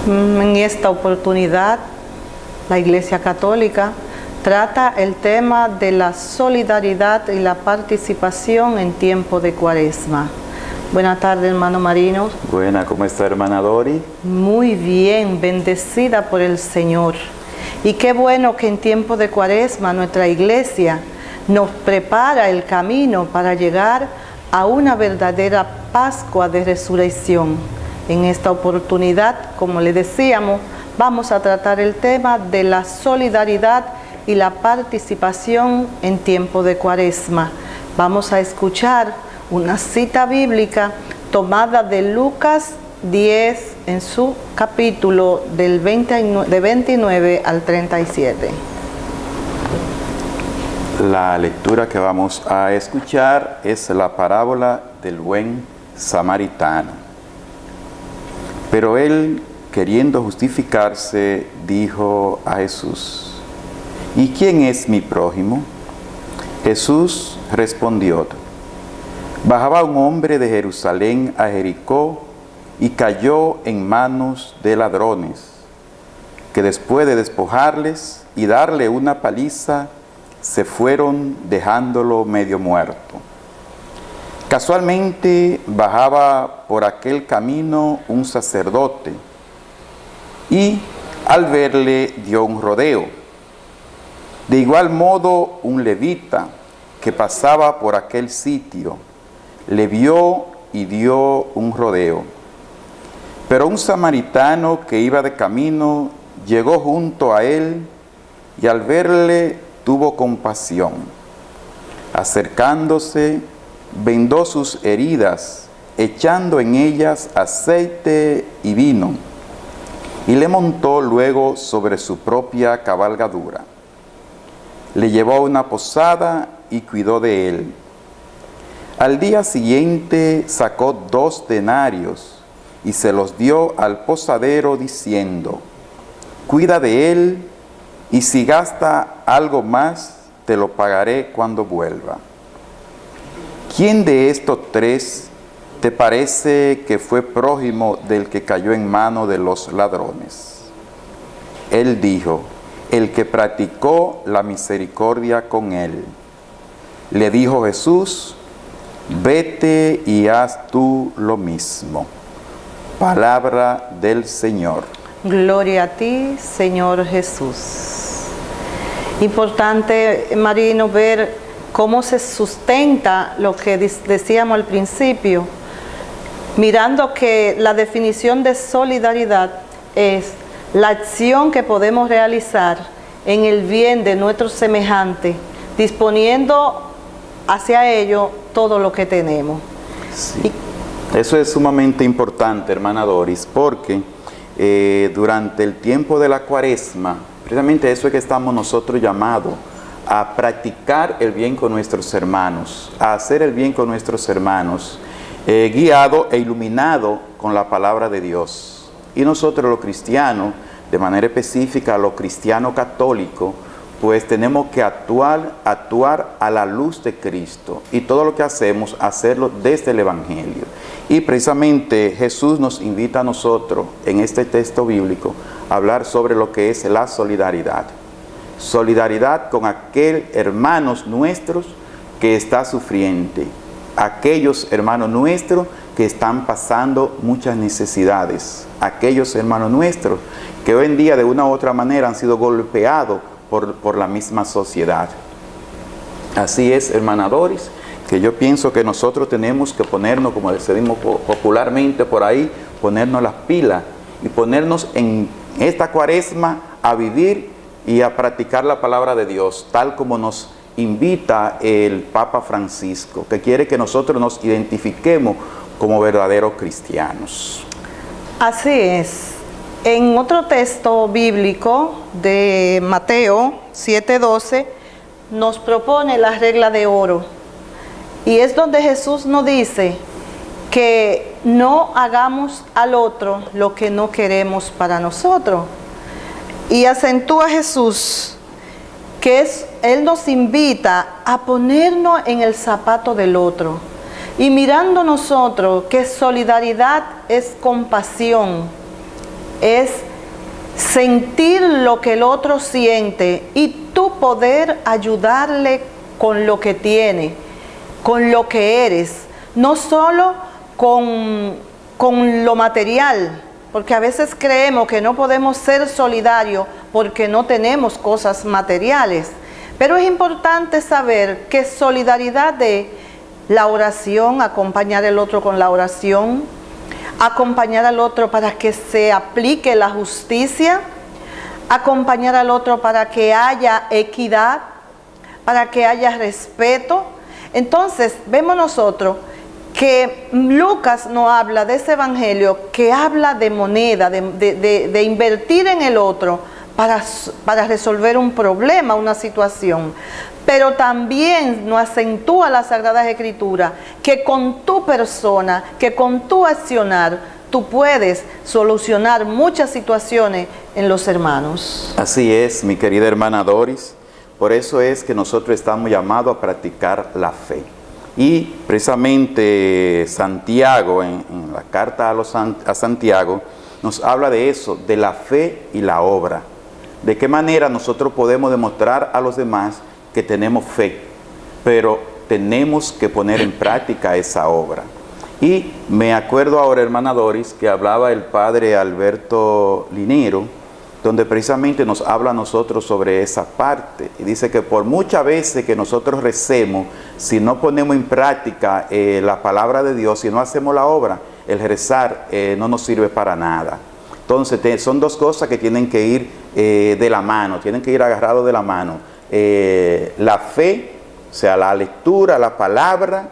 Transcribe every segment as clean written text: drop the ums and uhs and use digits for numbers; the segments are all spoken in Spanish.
En esta oportunidad, la Iglesia Católica trata el tema de la solidaridad y la participación en tiempo de Cuaresma. Buenas tardes, hermano Marino. Buena, ¿cómo está, hermana Dori? Muy bien, bendecida por el Señor. Y qué bueno que en tiempo de Cuaresma nuestra Iglesia nos prepara el camino para llegar a una verdadera Pascua de Resurrección. En esta oportunidad, como le decíamos, vamos a tratar el tema de la solidaridad y la participación en tiempo de Cuaresma. Vamos a escuchar una cita bíblica tomada de Lucas 10 en su capítulo de 29 al 37. La lectura que vamos a escuchar es la parábola del buen samaritano. Pero él, queriendo justificarse, dijo a Jesús: ¿Y quién es mi prójimo? Jesús respondió: Bajaba un hombre de Jerusalén a Jericó y cayó en manos de ladrones, que después de despojarles y darle una paliza, se fueron dejándolo medio muerto. Casualmente bajaba por aquel camino un sacerdote y al verle dio un rodeo. De igual modo un levita que pasaba por aquel sitio le vio y dio un rodeo. Pero un samaritano que iba de camino llegó junto a él y al verle tuvo compasión. Acercándose, vendó sus heridas, echando en ellas aceite y vino, y le montó luego sobre su propia cabalgadura. Le llevó a una posada y cuidó de él. Al día siguiente sacó 2 denarios y se los dio al posadero diciendo: Cuida de él, y si gasta algo más, te lo pagaré cuando vuelva. ¿Quién de estos 3 te parece que fue prójimo del que cayó en mano de los ladrones? Él dijo: el que practicó la misericordia con él. Le dijo Jesús: vete y haz tú lo mismo. Palabra del Señor. Gloria a ti, Señor Jesús. Importante, Marino, ver cómo se sustenta lo que decíamos al principio, mirando que la definición de solidaridad es la acción que podemos realizar en el bien de nuestro semejante, disponiendo hacia ello todo lo que tenemos. Sí. Eso es sumamente importante, hermana Doris, porque durante el tiempo de la Cuaresma, precisamente eso es que estamos nosotros llamados a practicar el bien con nuestros hermanos, a hacer el bien con nuestros hermanos, guiado e iluminado con la palabra de Dios. Y nosotros los cristianos, de manera específica los cristianos católicos, pues tenemos que actuar a la luz de Cristo, y todo lo que hacemos, hacerlo desde el Evangelio. Y precisamente Jesús nos invita a nosotros, en este texto bíblico, a hablar sobre lo que es la solidaridad. Solidaridad con aquel hermanos nuestros que está sufriendo, aquellos hermanos nuestros que están pasando muchas necesidades, aquellos hermanos nuestros que hoy en día de una u otra manera han sido golpeados por la misma sociedad. Así es, hermana Doris, que yo pienso que nosotros tenemos que ponernos, como decimos popularmente por ahí, ponernos las pilas y ponernos en esta Cuaresma a vivir y a practicar la palabra de Dios, tal como nos invita el Papa Francisco, que quiere que nosotros nos identifiquemos como verdaderos cristianos. Así es. En otro texto bíblico de Mateo 7:12 nos propone la regla de oro, y es donde Jesús nos dice que no hagamos al otro lo que no queremos para nosotros. Y acentúa Jesús que Él nos invita a ponernos en el zapato del otro, y mirando nosotros que solidaridad es compasión, es sentir lo que el otro siente y tú poder ayudarle con lo que tiene, con lo que eres, no solo con lo material, porque a veces creemos que no podemos ser solidarios porque no tenemos cosas materiales. Pero es importante saber que solidaridad de la oración, acompañar al otro con la oración, acompañar al otro para que se aplique la justicia, acompañar al otro para que haya equidad, para que haya respeto. Entonces, vemos nosotros que Lucas nos habla de ese evangelio que habla de moneda, de invertir en el otro para resolver un problema, una situación. Pero también nos acentúa la Sagrada Escritura que con tu persona, que con tu accionar, tú puedes solucionar muchas situaciones en los hermanos. Así es, mi querida hermana Doris. Por eso es que nosotros estamos llamados a practicar la fe. Y precisamente Santiago, en la carta a Santiago, nos habla de eso, de la fe y la obra. De qué manera nosotros podemos demostrar a los demás que tenemos fe, pero tenemos que poner en práctica esa obra. Y me acuerdo ahora, hermana Doris, que hablaba el padre Alberto Linero, donde precisamente nos habla a nosotros sobre esa parte. Y dice que por muchas veces que nosotros recemos, si no ponemos en práctica la palabra de Dios, si no hacemos la obra, el rezar no nos sirve para nada. Entonces son dos cosas que tienen que ir de la mano, tienen que ir agarrados de la mano. La fe, o sea, la lectura, la palabra,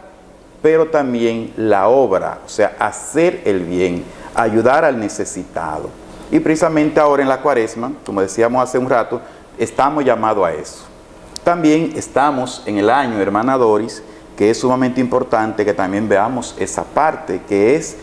pero también la obra, o sea, hacer el bien, ayudar al necesitado. Y precisamente ahora en la Cuaresma, como decíamos hace un rato, estamos llamados a eso. También estamos en el año, hermana Doris, que es sumamente importante que también veamos esa parte, que es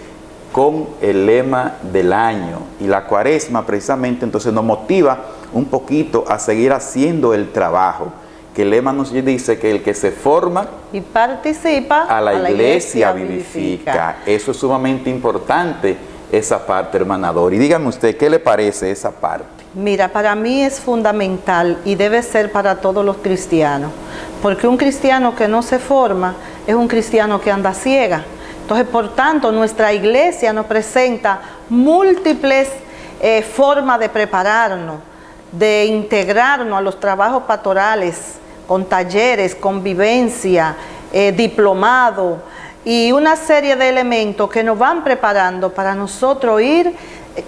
con el lema del año. Y la Cuaresma precisamente entonces nos motiva un poquito a seguir haciendo el trabajo. Que el lema nos dice que el que se forma y participa a la iglesia vivifica. Eso es sumamente importante, esa parte, hermana Dori. Dígame usted, ¿qué le parece esa parte? Mira, para mí es fundamental y debe ser para todos los cristianos, porque un cristiano que no se forma es un cristiano que anda ciega. Entonces, por tanto, nuestra iglesia nos presenta múltiples formas de prepararnos, de integrarnos a los trabajos pastorales, con talleres, convivencia, diplomado y una serie de elementos que nos van preparando para nosotros ir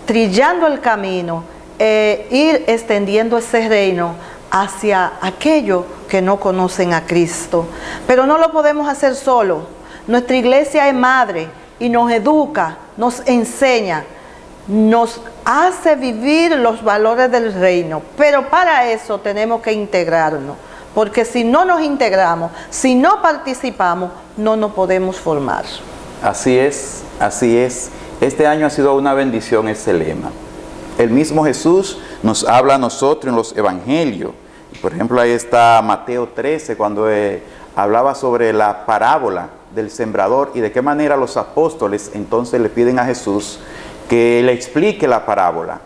trillando el camino, ir extendiendo ese reino hacia aquellos que no conocen a Cristo. Pero no lo podemos hacer solo. Nuestra iglesia es madre y nos educa, nos enseña, nos hace vivir los valores del reino. Pero para eso tenemos que integrarnos. Porque si no nos integramos, si no participamos, no nos podemos formar. Así es, así es. Este año ha sido una bendición ese lema. El mismo Jesús nos habla a nosotros en los evangelios. Por ejemplo, ahí está Mateo 13, cuando hablaba sobre la parábola del sembrador y de qué manera los apóstoles entonces le piden a Jesús que le explique la parábola.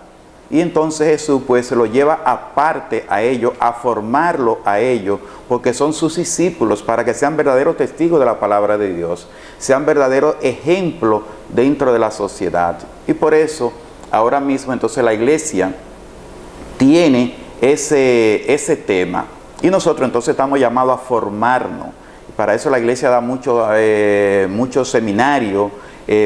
Y entonces Jesús pues se lo lleva aparte a ellos, a formarlo a ellos, porque son sus discípulos, para que sean verdaderos testigos de la palabra de Dios, sean verdaderos ejemplos dentro de la sociedad. Y por eso, ahora mismo entonces la iglesia tiene ese tema. Y nosotros entonces estamos llamados a formarnos. Para eso la iglesia da muchos seminarios,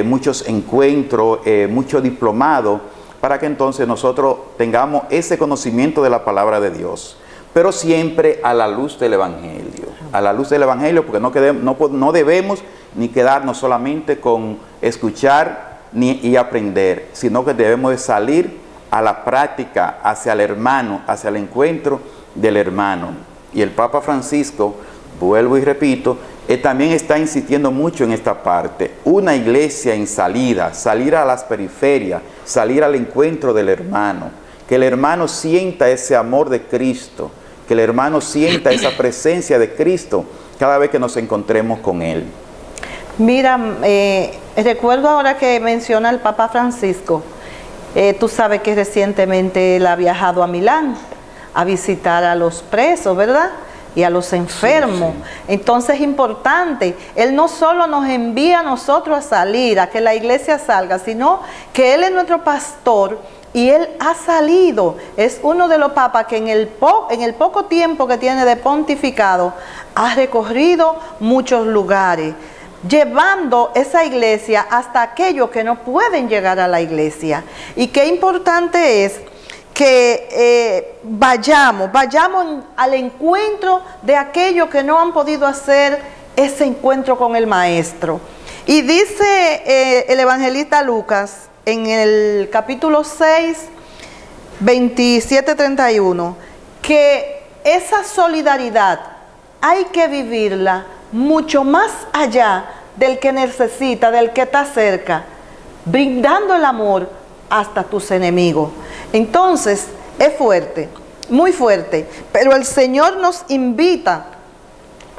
muchos encuentros, muchos diplomados, para que entonces nosotros tengamos ese conocimiento de la palabra de Dios, pero siempre a la luz del Evangelio, a la luz del Evangelio, porque no debemos ni quedarnos solamente con escuchar y aprender, sino que debemos de salir a la práctica, hacia el hermano, hacia el encuentro del hermano. Y el Papa Francisco, vuelvo y repito, también está insistiendo mucho en esta parte. Una iglesia en salida, salir a las periferias, salir al encuentro del hermano. Que el hermano sienta ese amor de Cristo, que el hermano sienta esa presencia de Cristo cada vez que nos encontremos con Él. Mira, recuerdo ahora que menciona el Papa Francisco, Tú sabes que recientemente él ha viajado a Milán a visitar a los presos, ¿verdad? Y a los enfermos. Sí, sí. Entonces es importante, Él no solo nos envía a nosotros a salir, a que la iglesia salga, sino que Él es nuestro pastor y Él ha salido. Es uno de los papas que en el poco tiempo que tiene de pontificado ha recorrido muchos lugares, llevando esa iglesia hasta aquellos que no pueden llegar a la iglesia. Y qué importante es que vayamos al encuentro de aquellos que no han podido hacer ese encuentro con el Maestro. Y dice el evangelista Lucas en el capítulo 6, 27-31, que esa solidaridad hay que vivirla mucho más allá del que necesita, del que está cerca, brindando el amor hasta tus enemigos. Entonces, es fuerte, muy fuerte, pero el Señor nos invita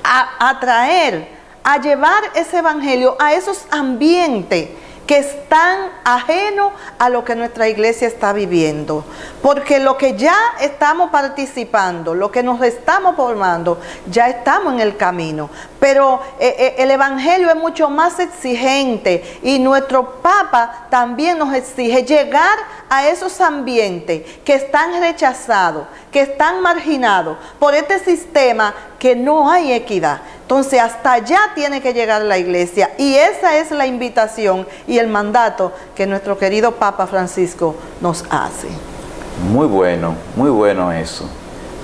a traer, a llevar ese evangelio a esos ambientes que están ajenos a lo que nuestra iglesia está viviendo. Porque lo que ya estamos participando, lo que nos estamos formando, ya estamos en el camino. Pero el evangelio es mucho más exigente y nuestro Papa también nos exige llegar a esos ambientes que están rechazados, que están marginados por este sistema que no hay equidad. Entonces hasta allá tiene que llegar la iglesia y esa es la invitación y el mandato que nuestro querido Papa Francisco nos hace. Muy bueno eso.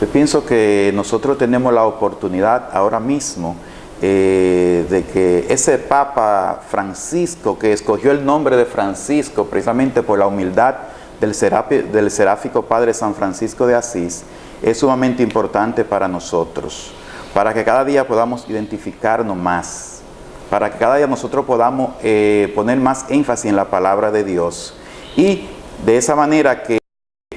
Yo pienso que nosotros tenemos la oportunidad ahora mismo de que ese Papa Francisco, que escogió el nombre de Francisco precisamente por la humildad del seráfico Padre San Francisco de Asís, es sumamente importante para nosotros, para que cada día podamos identificarnos más, para que cada día nosotros podamos poner más énfasis en la palabra de Dios y de esa manera que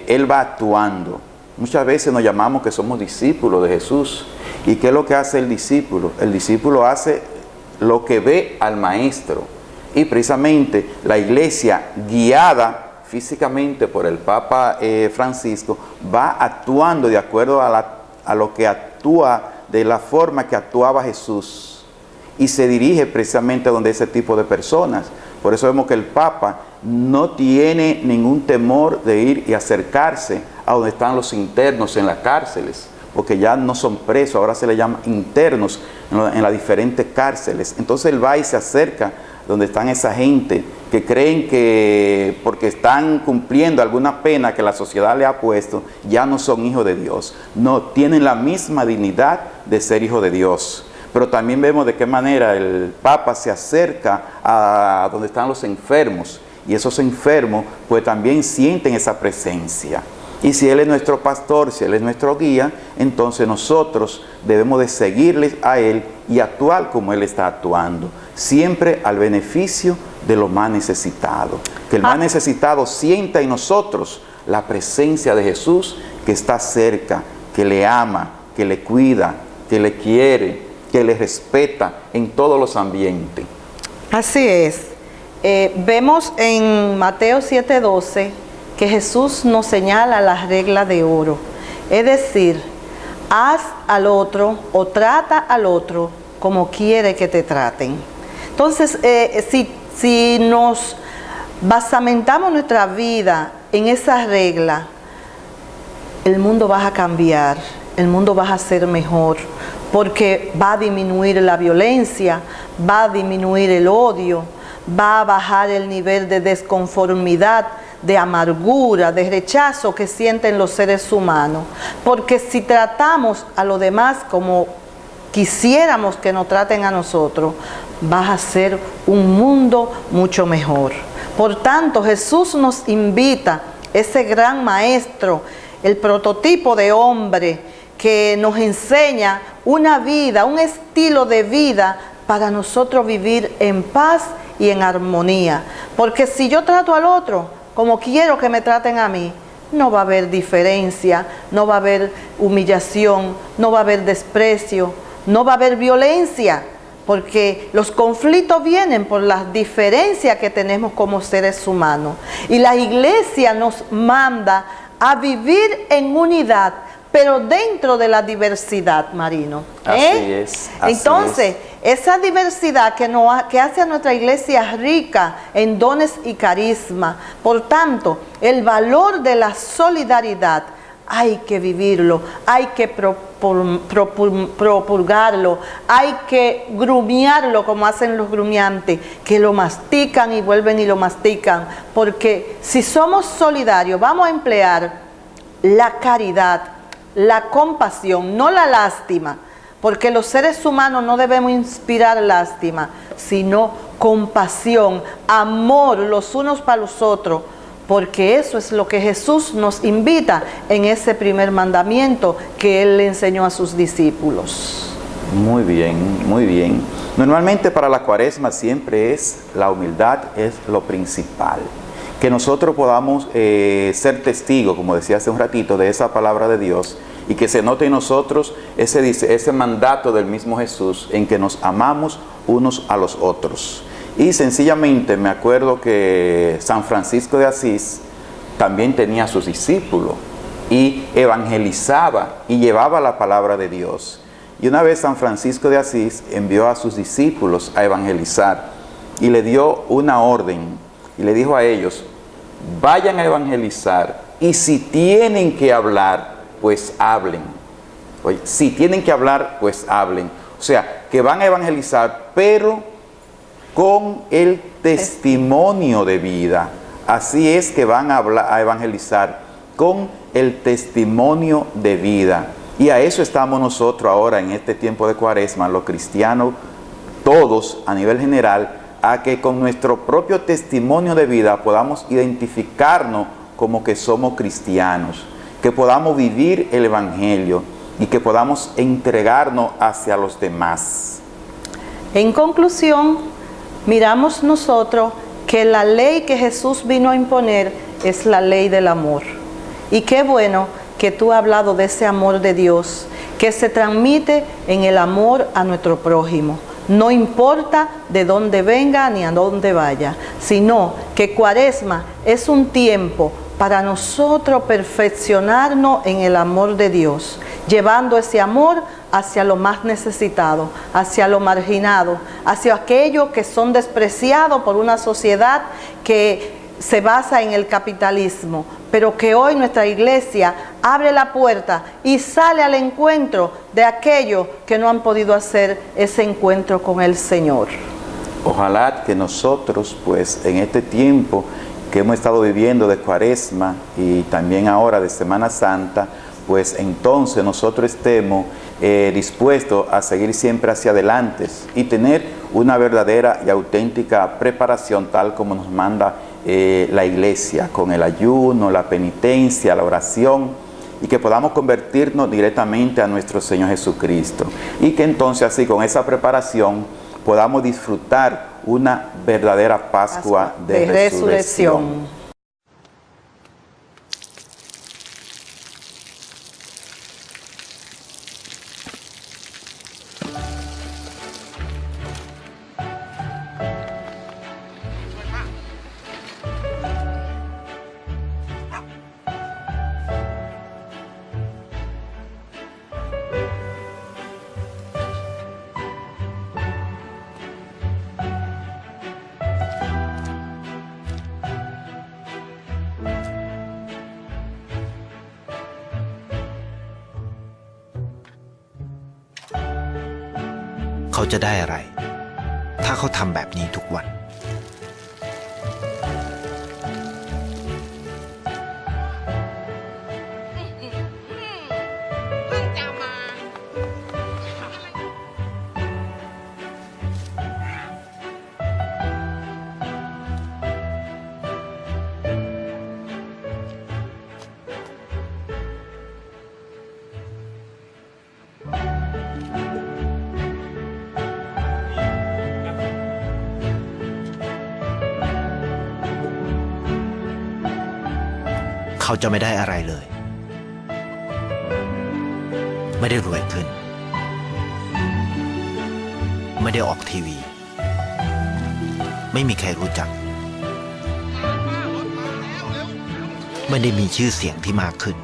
Él va actuando. Muchas veces nos llamamos que somos discípulos de Jesús. ¿Y qué es lo que hace el discípulo? El discípulo hace lo que ve al Maestro. Y precisamente la iglesia, guiada físicamente por el Papa Francisco, va actuando de acuerdo a lo que actúa, de la forma que actuaba Jesús. Y se dirige precisamente a donde ese tipo de personas. Por eso vemos que el Papa no tiene ningún temor de ir y acercarse a donde están los internos en las cárceles, porque ya no son presos, ahora se les llama internos en las diferentes cárceles. Entonces él va y se acerca donde están esa gente que creen que porque están cumpliendo alguna pena que la sociedad le ha puesto, ya no son hijos de Dios. No, tienen la misma dignidad de ser hijos de Dios. Pero también vemos de qué manera el Papa se acerca a donde están los enfermos. Y esos enfermos pues también sienten esa presencia. Y si Él es nuestro pastor, si Él es nuestro guía, entonces nosotros debemos de seguirle a Él y actuar como Él está actuando. Siempre al beneficio de los más necesitados. Que el más necesitado sienta en nosotros la presencia de Jesús que está cerca, que le ama, que le cuida, que le quiere, que le respeta en todos los ambientes. Así es. Vemos en Mateo 7:12 que Jesús nos señala las reglas de oro. Es decir, haz al otro o trata al otro como quiere que te traten. Entonces, si nos basamentamos nuestra vida en esa regla, el mundo va a cambiar, el mundo va a ser mejor, porque va a disminuir la violencia, va a disminuir el odio, va a bajar el nivel de desconformidad, de amargura, de rechazo que sienten los seres humanos. Porque si tratamos a los demás como quisiéramos que nos traten a nosotros, va a ser un mundo mucho mejor. Por tanto, Jesús nos invita, ese gran maestro, el prototipo de hombre que nos enseña una vida, un estilo de vida para nosotros vivir en paz y en armonía. Porque si yo trato al otro como quiero que me traten a mí, no va a haber diferencia, no va a haber humillación, no va a haber desprecio, no va a haber violencia, porque los conflictos vienen por las diferencias que tenemos como seres humanos. Y la iglesia nos manda a vivir en unidad, pero dentro de la diversidad, Marino. Así es. Entonces, esa diversidad que hace a nuestra iglesia rica en dones y carisma. Por tanto, el valor de la solidaridad hay que vivirlo, hay que propulgarlo, hay que grumearlo como hacen los grumiantes, que lo mastican y vuelven y lo mastican. Porque si somos solidarios, vamos a emplear la caridad, la compasión, no la lástima, porque los seres humanos no debemos inspirar lástima, sino compasión, amor los unos para los otros, porque eso es lo que Jesús nos invita en ese primer mandamiento que Él le enseñó a sus discípulos. Muy bien, muy bien. Normalmente para la Cuaresma siempre la humildad es lo principal. Que nosotros podamos ser testigos, como decía hace un ratito, de esa palabra de Dios y que se note en nosotros ese mandato del mismo Jesús en que nos amamos unos a los otros. Y sencillamente me acuerdo que San Francisco de Asís también tenía a sus discípulos y evangelizaba y llevaba la palabra de Dios. Y una vez San Francisco de Asís envió a sus discípulos a evangelizar y le dio una orden y le dijo a ellos: vayan a evangelizar y si tienen que hablar, pues hablen. Oye, si tienen que hablar, pues hablen. O sea, que van a evangelizar, pero con el testimonio de vida. Así es que van a evangelizar, con el testimonio de vida. Y a eso estamos nosotros ahora en este tiempo de Cuaresma, los cristianos, todos a nivel general, a que con nuestro propio testimonio de vida podamos identificarnos como que somos cristianos, que podamos vivir el Evangelio y que podamos entregarnos hacia los demás. En conclusión, miramos nosotros que la ley que Jesús vino a imponer es la ley del amor. Y qué bueno que tú has hablado de ese amor de Dios, que se transmite en el amor a nuestro prójimo. No importa de dónde venga ni a dónde vaya, sino que Cuaresma es un tiempo para nosotros perfeccionarnos en el amor de Dios, llevando ese amor hacia lo más necesitado, hacia lo marginado, hacia aquellos que son despreciados por una sociedad que se basa en el capitalismo, pero que hoy nuestra iglesia abre la puerta y sale al encuentro de aquellos que no han podido hacer ese encuentro con el Señor. Ojalá que nosotros, pues, en este tiempo que hemos estado viviendo de Cuaresma y también ahora de Semana Santa, pues entonces nosotros estemos dispuestos a seguir siempre hacia adelante y tener una verdadera y auténtica preparación tal como nos manda la iglesia, con el ayuno, la penitencia, la oración, y que podamos convertirnos directamente a nuestro Señor Jesucristo. Y que entonces así con esa preparación podamos disfrutar una verdadera Pascua de resurrección.เขาจะได้อะไรถ้าเขาทำแบบนี้ทุกวันเขาจะไม่ได้อะไรเลยไม่ได้รวยขึ้น ไม่ได้ออกทีวี ไม่มีใครรู้จัก ไม่ได้มีชื่อเสียงที่มากขึ้น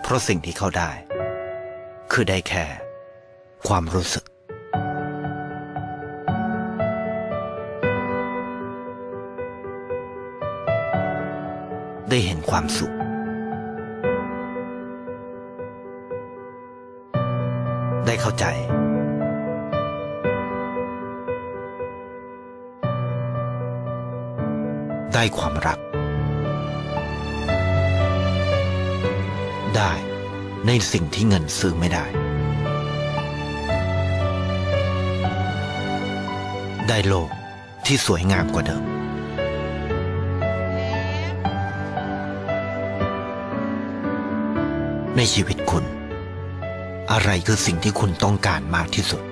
เพราะสิ่งที่เขาได้ คือได้แค่ความรู้สึก ได้เห็นความสุข ได้เข้าใจ ได้ความรัก ได้ในสิ่งที่เงินซื้อไม่ได้ ได้โลกที่สวยงามกว่าเดิม ในชีวิตคุณ อะไรคือสิ่งที่คุณต้องการมากที่สุด